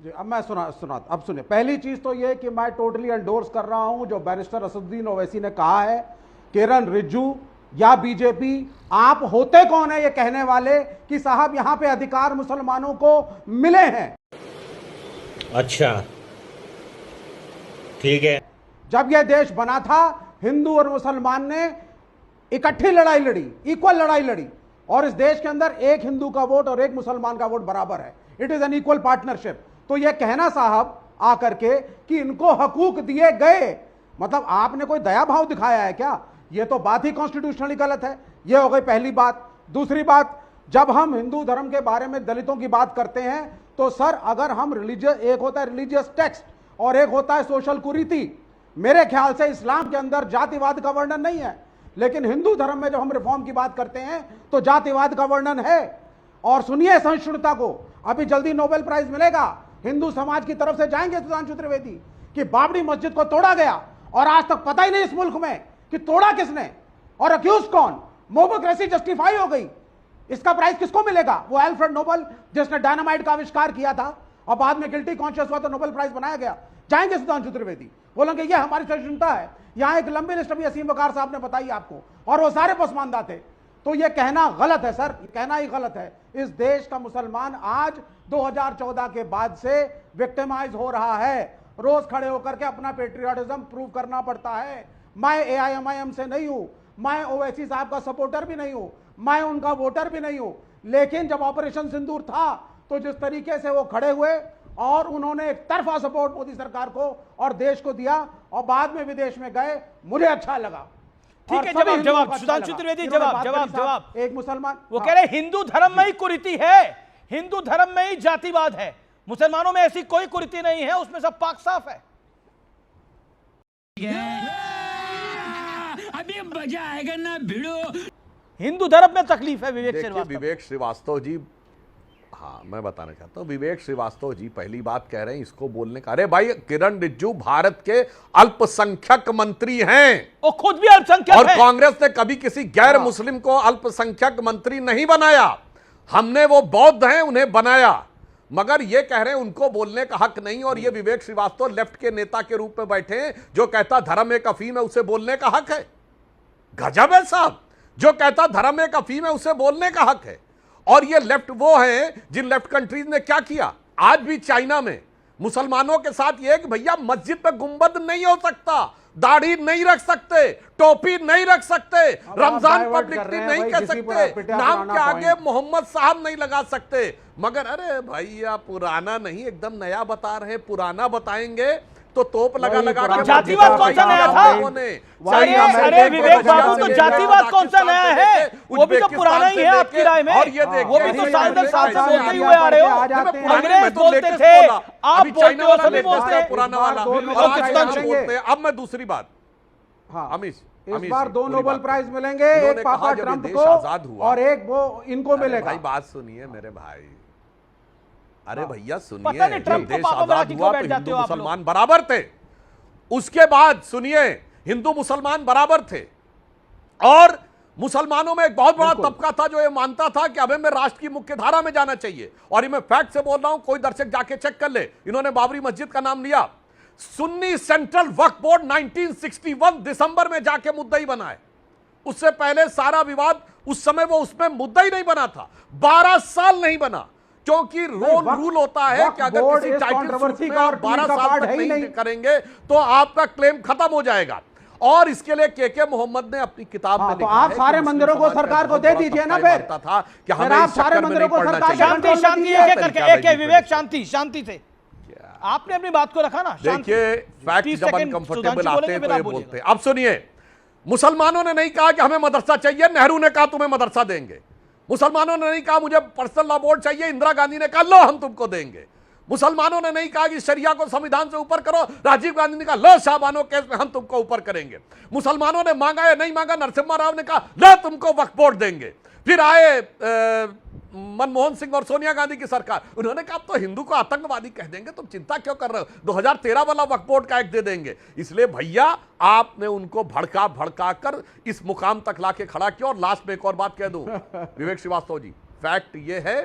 जी, अब मैं सुना अब सुनिए। पहली चीज तो ये कि मैं टोटली एंडोर्स कर रहा हूं जो बैरिस्टर असदुद्दीन ओवैसी ने कहा है। किरण रिज्जू या बीजेपी, आप होते कौन है ये कहने वाले कि साहब यहां पे अधिकार मुसलमानों को मिले हैं? अच्छा, ठीक है। जब यह देश बना था, हिंदू और मुसलमान ने इकट्ठी लड़ाई लड़ी, इक्वल लड़ाई लड़ी, और इस देश के अंदर एक हिंदू का वोट और एक मुसलमान का वोट बराबर है। It is an equal partnership. तो यह कहना साहब आकर के कि इनको हकूक दिए गए, मतलब आपने कोई दया भाव दिखाया है क्या? यह तो बात ही कॉन्स्टिट्यूशनली गलत है। यह हो गई पहली बात। दूसरी बात, जब हम हिंदू धर्म के बारे में दलितों की बात करते हैं तो सर, अगर हम रिलीजियस, एक होता है रिलीजियस टेक्स्ट और एक होता है सोशल कुरीति। मेरे ख्याल से इस्लाम के अंदर जातिवाद का वर्णन नहीं है, लेकिन हिंदू धर्म में जब हम रिफॉर्म की बात करते हैं तो जातिवाद का वर्णन है। और सुनिए सहिष्णुता को, अभी जल्दी नोबेल प्राइज मिलेगा, हिंदू समाज की तरफ से जाएंगे सुधांशु त्रिवेदी, कि बाबरी मस्जिद को तोड़ा गया और आज तक पता ही नहीं इस मुल्क में कि तोड़ा किसने और अक्यूज कौन। मोबोक्रेसी जस्टिफाई हो गई। इसका प्राइज किसको मिलेगा? वो अल्फ्रेड नोबल जिसने डायनामाइट का आविष्कार किया था और बाद में गिल्टी कॉन्शियस हुआ तो नोबेल प्राइज बनाया गया। जाएंगे सुधांशु त्रिवेदी, बोलेंगे ये हमारी सहिष्णुता है। यहां एक लंबी लिस्ट अभी असीम वकार साहब ने बताई आपको, और वो सारे पसमानदा थे। तो ये कहना गलत है सर, कहना ही गलत है। इस देश का मुसलमान आज 2014 के बाद से विक्टिमाइज हो रहा है। रोज खड़े होकर के अपना पेट्रियाटिज्म प्रूव करना पड़ता है। मैं AIMIM से नहीं हूं, मैं ओवैसी साहब का सपोर्टर भी नहीं हूं, मैं उनका वोटर भी नहीं हूं, लेकिन जब ऑपरेशन सिंदूर था तो जिस तरीके से वो खड़े हुए और उन्होंने एक तरफा सपोर्ट मोदी सरकार को और देश को दिया और बाद में विदेश में गए, मुझे अच्छा लगा। ठीक है, जवाब सुधांशु त्रिवेदी, जवाब। एक मुसलमान वो कह रहे हिंदू धर्म में ही कुरीति है, हिंदू धर्म में ही जातिवाद है, मुसलमानों में ऐसी कोई कुरीति नहीं है, उसमें सब पाक साफ है। अभी मजा आएगा ना भिड़ो। हिंदू धर्म में तकलीफ है विवेक श्रीवास्तव जी। हाँ, मैं बताना चाहता हूँ, विवेक श्रीवास्तव जी पहली बात कह रहे हैं इसको बोलने का। अरे भाई, किरण रिज्जू भारत के अल्पसंख्यक मंत्री हैं, वो खुद भी अल्पसंख्यक और हैं। कांग्रेस ने कभी किसी गैर मुस्लिम को अल्पसंख्यक मंत्री नहीं बनाया। हमने, वो बौद्ध हैं, उन्हें बनाया। मगर ये कह रहे हैं उनको बोलने का हक नहीं, और ये विवेक श्रीवास्तव लेफ्ट के नेता के रूप में बैठे हैं जो कहता धर्म एक अफीम है, उसे बोलने का हक है। गजब है साहब, जो कहता धर्म एक अफीम है उसे बोलने का हक है। और ये लेफ्ट वो हैं जिन लेफ्ट कंट्रीज ने क्या किया। आज भी चाइना में मुसलमानों के साथ ये कि भैया मस्जिद पे गुंबद नहीं हो सकता, दाढ़ी नहीं रख सकते, टोपी नहीं रख सकते, रमजान पब्लिकली नहीं कह सकते, नाम के आगे मोहम्मद साहब नहीं लगा सकते। मगर अरे भैया, पुराना नहीं एकदम नया बता रहे, पुराना बताएंगे तो तोप लगा लगा के। जातिवाद कौन सा नया था? अरे विवेक बाबू, तो जातिवाद कौन सा नया है? वो भी तो पुराना ही है आपकी राय में। वो भी तो साल दर साल से बोलते ही हुए आ रहे हो। अंग्रेज बोलते थे, आप बोलते हो, सभी बोलते हैं पुराना वाला। अब मैं दूसरी बात, अमीश, इस बार 2 नोबेल प्राइज मिलेंगे, एक पापा ट्रंप को और एक वो इनको मिलेगा। भाई बात सुनिए मेरे भाई, अरे भैया सुनिए, पता नहीं ट्रंप को देश पापा आजाद बैठ हुआ तो जाते हिंदू हो आप मुसलमान बराबर थे। उसके बाद सुनिए, हिंदू मुसलमान बराबर थे, और मुसलमानों में एक बहुत बड़ा तबका था जो ये मानता था कि हमें में राष्ट्र की मुख्य धारा में जाना चाहिए। और ये मैं फैक्ट से बोल रहा हूं, कोई दर्शक जाके चेक कर ले। इन्होंने बाबरी मस्जिद का नाम लिया, सुन्नी सेंट्रल वक्फ बोर्ड 1961 दिसंबर में जाके मुद्दई बना है। उससे पहले सारा विवाद, उस समय वो उसमें मुद्दा ही नहीं बना था, 12 साल नहीं बना, क्योंकि रूल होता है कि अगर किसी टाइटल का 12 साल तक नहीं करेंगे तो आपका क्लेम खत्म हो जाएगा। और इसके लिए के मोहम्मद ने अपनी किताब में तो आप सारे मंदिरों को सरकार को दे दीजिए ना। फिर था कि हमें आप सारे मंदिरों को सरकार, शांति शांति एक करके, एक विवेक शांति शांति से आपने अपनी बात को रखा ना। देखिए, फैक्ट जब अनकंफर्टेबल आते हैं तो ये बोलते हैं। अब सुनिए, मुसलमानों ने नहीं कहा कि हमें मदरसा चाहिए, नेहरू ने कहा तुम्हें मदरसा देंगे। मुसलमानों ने नहीं कहा मुझे पर्सनल लॉ बोर्ड चाहिए, इंदिरा गांधी ने कहा लो हम तुमको देंगे। मुसलमानों ने नहीं कहा कि शरिया को संविधान से ऊपर करो, राजीव गांधी ने कहा लो शाहबानो केस में हम तुमको ऊपर करेंगे। मुसलमानों ने मांगा या नहीं मांगा, नरसिम्हा राव ने कहा लो तुमको वक्फ बोर्ड देंगे। फिर आए मनमोहन सिंह और सोनिया गांधी की सरकार, उन्होंने कहा अब तो हिंदू को आतंकवादी कह देंगे, तुम चिंता क्यों कर रहे हो, 2013 वाला वक्फ बोर्ड का एक्ट दे देंगे। इसलिए भैया आपने उनको भड़का कर इस मुकाम तक लाके खड़ा किया। और लास्ट में एक और बात कह दूं विवेक श्रीवास्तव जी, फैक्ट ये है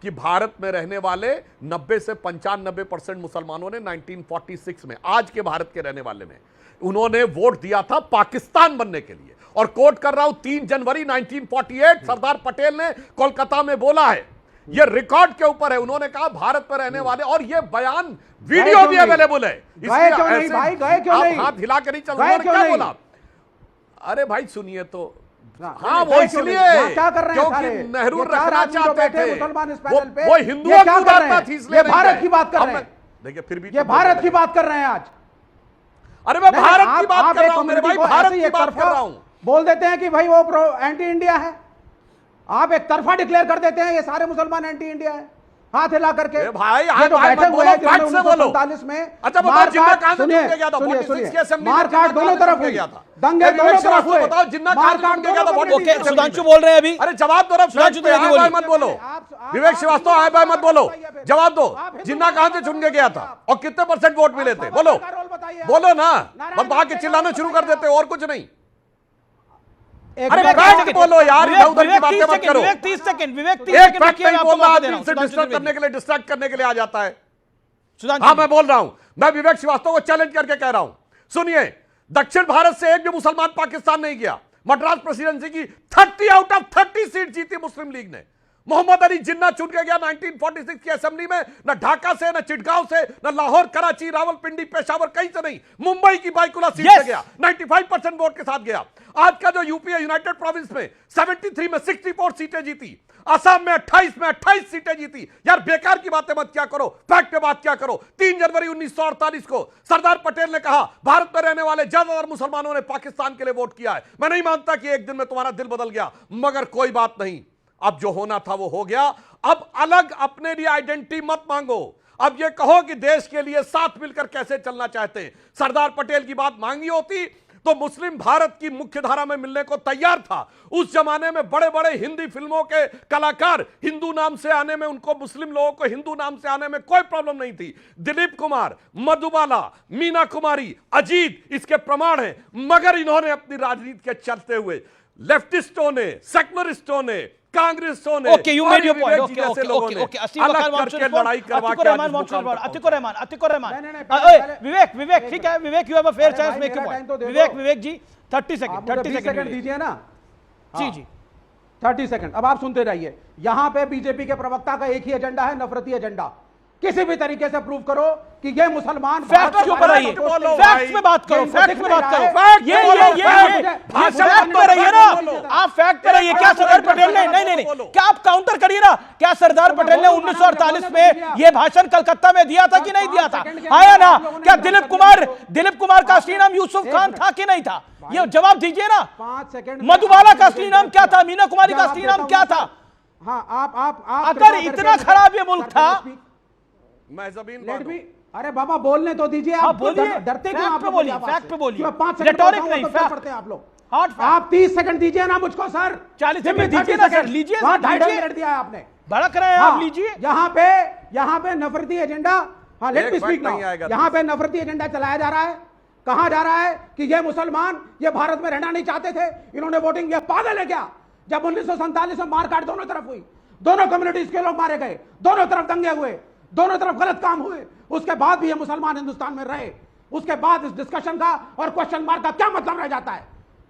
कि भारत में रहने वाले 90 से 95% मुसलमानों ने 1946 में, आज के भारत के रहने वाले में, उन्होंने वोट दिया था पाकिस्तान बनने के लिए। और कोट कर रहा हूं 3 जनवरी 1948 सरदार पटेल ने कोलकाता में बोला है, ये रिकॉर्ड के ऊपर है। उन्होंने कहा भारत में रहने वाले, और ये बयान वीडियो भी अवेलेबल है। गए क्यों नहीं भाई, गए क्यों नहीं? हाथ हिला के नहीं चल रहा, क्या बोला? अरे भाई सुनिए तो, हाँ वो इसलिए क्या कर रहे हैं क्योंकि सारे? नेहरू ये चार रखना आदमी जो चाहते बैठे थे, मुसलमान इस पैनल पे, वो हिंदुओं की उदारता थी, इसलिए ये नहीं भारत गए। की बात कर अब रहे हैं। देखिए फिर भी ये भारत की बात कर रहे हैं आज। अरे मैं भारत की आप बात कर एक रहा हूं मेरे भाई, कम्युनिटी को भारत ऐसे ही की एक बात तरफा कर रहा हूं। बोल देते हैं कि भाई वो प्रो एंटी इंडिया है, आप एक तरफा डिक्लेयर कर देते हैं ये सारे मुसलमान एंटी इंडिया है, हाथ हिला करके। भाई ये जो बैठे हुए हैं फैक्ट से बोलो। 1947 में अच्छा बताओ मार जिन्ना काट, कहां से सुनिए, चुन के गया था? सुनिए, 46 की असेंबली मार काट दोनों तरफ हुई, दंगे दोनों तरफ हुए। बताओ जिन्ना कहां से चुन के गया था? ओके, सुधांशु बोल रहे हैं अभी। अरे जवाब दो ना, सुधांशु त्रिवेदी बोलिए। मत बोलो, विवेक श्रीवास्तव आए बाय मत बोलो, जवाब दो। जिन्ना कहां से चुन के गया था और कितने % वोट मिले थे? बोलो बोलो ना, बस बाकी चिल्लाना शुरू कर देते हो और कुछ नहीं। अरे फैक्ट बोलो यार, इधर उधर की बातें मत करो। विवेक 30 सेकंड, विवेक 30 एक सेकंड फैक्ट नहीं बोलना, आदमी से डिस्टर्ब सुधांशु करने के लिए, डिस्ट्रैक्ट करने के लिए आ जाता है। सुधांशु हाँ मैं बोल रहा हूं, मैं विवेक श्रीवास्तव को चैलेंज करके कह रहा हूं, सुनिए, दक्षिण भारत से एक भी मुसलमान पाकिस्तान नहीं गया। मद्रास प्रेसिडेंसी की 30 आउट ऑफ 30 सीट जीती मुस्लिम लीग ने। मोहम्मद अली जिन्ना चुन के गया 1946 की असेंबली में, न ढाका से, न चिटगांव से, न लाहौर, कराची, रावलपिंडी, पेशावर, कहीं से नहीं, मुंबई की बाइकुला सीट से गया, 95% वोट के साथ गया। आज का जो यूपी है, यूनाइटेड प्रोविंस में 73 में 64 सीटें जीती, असम में 28 में 28 सीटें जीती। यार बेकार की बातें मत क्या करो, फैक्ट पे बात क्या करो। 3 जनवरी 1948 को सरदार पटेल ने कहा भारत में रहने वाले ज्यादातर मुसलमानों ने पाकिस्तान के लिए वोट किया है। मैं नहीं मानता कि एक दिन में तुम्हारा दिल बदल गया, मगर कोई बात नहीं, अब जो होना था वो हो गया। अब अलग अपने लिए आइडेंटिटी मत मांगो, अब ये कहो कि देश के लिए साथ मिलकर कैसे चलना चाहते हैं। सरदार पटेल की बात मांगी होती तो मुस्लिम भारत की मुख्य धारा में मिलने को तैयार था। उस जमाने में बड़े बड़े हिंदी फिल्मों के कलाकार हिंदू नाम से आने में, उनको मुस्लिम लोगों को हिंदू नाम से आने में कोई प्रॉब्लम नहीं थी। दिलीप कुमार, मधुबाला, मीना कुमारी, अजीत इसके प्रमाण हैं। मगर इन्होंने अपनी राजनीति के चलते हुए लेफ्टिस्टों ने, सेकुलरिस्टों ने, कांग्रेसों ने, okay, you made your point. Okay जैसे लोगों ने ओके, अलग करके लड़ाई करवा के अतिकुर रहमान विवेक ठीक है, Vivek you have a fair chance, make your point. Vivek ji 30 second दीजिए ना जी जी 30 सेकंड। अब आप सुनते रहिए। यहां पे बीजेपी के प्रवक्ता का एक ही एजेंडा है, नफरती एजेंडा। किसी भी तरीके से प्रूव करो कि ये मुसलमान फैक्ट क्यों बनाइए, फैक्ट में बात करो, फैक्ट में बात करो। ये फैक्ट पे रहिए ना, आप फैक्ट पे रहिए। क्या सरदार पटेल ने, नहीं, क्या आप काउंटर करिए ना, क्या सरदार पटेल ने 1948 में ये भाषण कलकत्ता में दिया था कि नहीं दिया था? आया ना? क्या दिलीप कुमार का असली नाम यूसुफ खान था कि नहीं था? ये जवाब दीजिए ना। 5 सेकंड। मधुबाला का असली नाम क्या था? मीना कुमारी का असली नाम क्या था? हाँ आप अगर इतना खराब ये मुल्क था, मैं जमीन अरे बाबा बोलने तो दीजिए। आप बोलिए, डरते क्यों? फैक्ट पे बोलिए, फैक्ट पे बोलिए। 5 सेकंड रेटोरिक नहीं, फैक्ट पढ़ते हैं आप लोग। हॉट आप 30 सेकंड दीजिए ना मुझको सर। 40 सेकंड दीजिए ना सर, लीजिए, 2.5 मिनट दिया है आपने। भड़क रहे हैं आप, लीजिए। यहाँ पे नफरती एजेंडा, हाँ लेट मी स्पीक नाउ। यहाँ पे नफरती एजेंडा चलाया जा रहा है। कहा जा रहा है कि ये मुसलमान ये भारत में रहना नहीं चाहते थे, इन्होंने वोटिंग, ये पागल है क्या? जब 1947 में मारकाट दोनों तरफ हुई, दोनों कम्युनिटीज के लोग मारे गए, दोनों तरफ दंगे हुए, दोनों तरफ गलत काम हुए, उसके बाद भी ये मुसलमान हिंदुस्तान में रहे। उसके बाद इस डिस्कशन का और क्वेश्चन मार्क का क्या मतलब रह जाता है?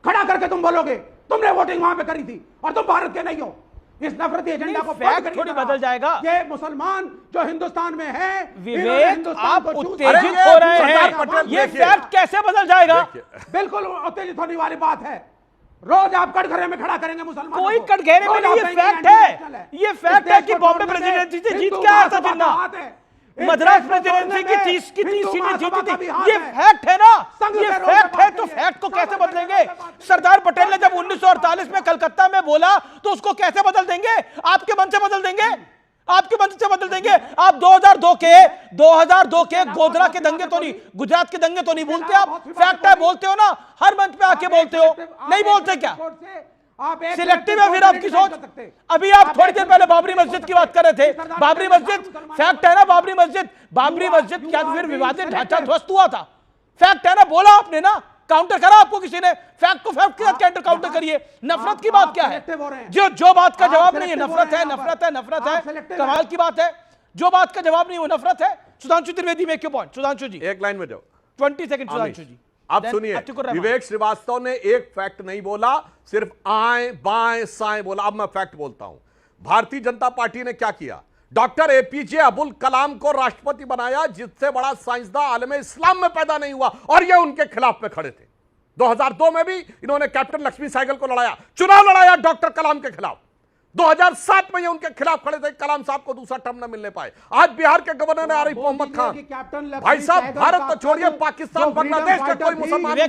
खड़ा करके तुम बोलोगे तुमने वोटिंग वहां पे करी थी और तुम भारत के नहीं हो। इस नफरती एजेंडा को फैक्ट थोड़ी बदल जाएगा। ये मुसलमान जो हिंदुस्तान में है, विवेक आप उत्तेजित हो रहे हैं, ये फैक्ट कैसे बदल जाएगा? बिल्कुल उत्तेजित होने वाली बात है। रोज आप कटघरे में खड़ा करेंगे मुसलमान। कोई कटघरे में नहीं, ये फैक्ट है। ये फैक्ट है कि बॉम्बे प्रेसिडेंसी से जीत के आया था जिन्ना, मद्रास प्रेसिडेंसी की 30 सीटें जीती थी। ये फैक्ट है ना, ये फैक्ट है, तो फैक्ट को कैसे बदलेंगे? सरदार पटेल ने जब 1948 में कलकत्ता में बोला तो उसको कैसे बदल देंगे? आपके मन से बदल देंगे, आपके मन से बदल देंगे। आप 2002 के गोधरा के दंगे तो नहीं, गुजरात के दंगे तो नहीं भूलते आप? फैक्ट है, बोलते हो ना, हर मंच पे आके बोलते हो, नहीं बोलते क्या? सिलेक्टिव है फिर आपकी सोच। अभी आप थोड़ी देर पहले बाबरी मस्जिद की बात कर रहे थे, बाबरी मस्जिद फैक्ट है ना, बाबरी मस्जिद क्या फिर विवादित ढांचा ध्वस्त हुआ था? फैक्ट है ना, बोला आपने ना, काउंटर करा आपको किसी ने? फैक्ट को फैक्ट के साथ काउंटर काउंटर करिए। नफरत की बात क्या है? selective हो रहे हैं। जो बात का आप जवाब नहीं है, selective हो नफरत रहे है, हैं यहाँ नफरत पर। है, नफरत आप है। selective कमाल की बात है, जो बात का जवाब नहीं वो नफरत है। Sudhanshu Trivedi make your point. Sudhanshu ji एक लाइन में जाओ। 20 सेकंड। सुधांशु जी आप Then सुनिए, अतिकुर रहमान। विवेक श्रीवास्तव ने एक फैक्ट नहीं बोला, सिर्फ आए बाएं साएं बोला। अब मैं फैक्ट बोलता हूं। भारतीय जनता पार्टी ने क्या किया? डॉक्टर एपीजे अब्दुल कलाम को राष्ट्रपति बनाया, जिससे बड़ा साइंसदान आलमे इस्लाम में पैदा नहीं हुआ, और ये उनके खिलाफ में खड़े थे। 2002 में भी इन्होंने कैप्टन लक्ष्मी सहगल को लड़ाया, चुनाव लड़ाया डॉक्टर कलाम के खिलाफ। 2007 में ये उनके खिलाफ खड़े थे, कलाम साहब को दूसरा टर्म न मिलने पाए। आज बिहार के गवर्नर आरिफ मोहम्मद खान, भाई साहब भारत तो छोड़िए, पाकिस्तान बांग्लादेश का कोई मुसलमान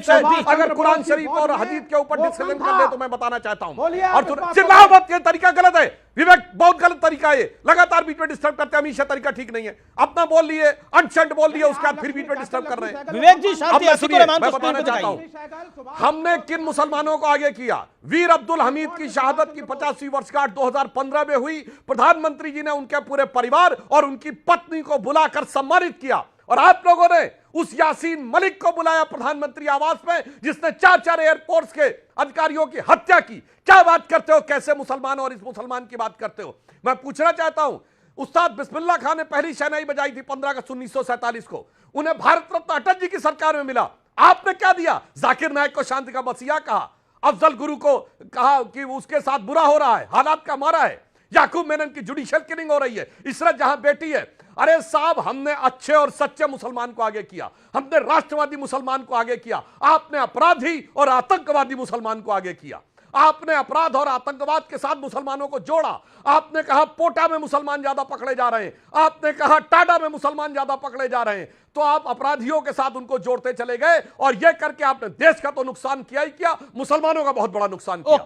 अगर कुरान शरीफ और हदीस के ऊपर डिस्कशन कर ले तो मैं बताना चाहता हूं। और चिल्लाओ मत, ये तरीका गलत है विवेक, बहुत गलत तरीका है। लगातार बीच में डिस्टर्ब करते हैं, हमेशा तरीका ठीक नहीं है। अपना बोल लिए, अनशंट बोल लिए, उसके बाद फिर बीच में डिस्टर्ब कर रहे हैं। विवेक जी शांति, अब मैं अतिकुर रहमान मैं को बताना स्क्रीन पे चाहता दिखाइए। हूं हमने किन मुसलमानों को आगे किया। वीर अब्दुल हमीद की शहादत की 50वीं वर्षगांठ 2015 में हुई। प्रधानमंत्री जी ने उनके पूरे परिवार और उनकी पत्नी को बुलाकर सम्मानित किया, और आप लोगों ने उस यासीन मलिक को बुलाया प्रधानमंत्री आवास में, जिसने 4 एयरपोर्ट्स के अधिकारियों की हत्या की। क्या बात करते हो? कैसे मुसलमान और इस मुसलमान की बात करते हो? मैं पूछना चाहता हूं, उस्ताद बिस्मिल्लाह खान ने पहली शहनाई बजाई थी 15 अगस्त 1947 को, उन्हें भारत रत्न अटल जी की सरकार में मिला। आपने क्या दिया? जाकिर नायक को शांति का मसीहा कहा, अफजल गुरु को कहा कि उसके साथ बुरा हो रहा है, हालात का मारा है, याकूब मेनन की जुडिशियल किलिंग हो रही है, इसरत जहां बेटी है। अरे साहब, हमने अच्छे और सच्चे मुसलमान को आगे किया, हमने राष्ट्रवादी मुसलमान को आगे किया। आपने अपराधी और आतंकवादी मुसलमान को आगे किया। आपने अपराध और आतंकवाद के साथ मुसलमानों को जोड़ा। आपने कहा पोटा में मुसलमान ज्यादा पकड़े जा रहे हैं, आपने कहा टाडा में मुसलमान ज्यादा पकड़े जा रहे हैं, तो आप अपराधियों के साथ उनको जोड़ते चले गए, और यह करके आपने देश का तो नुकसान किया ही किया, मुसलमानों का बहुत बड़ा नुकसान किया।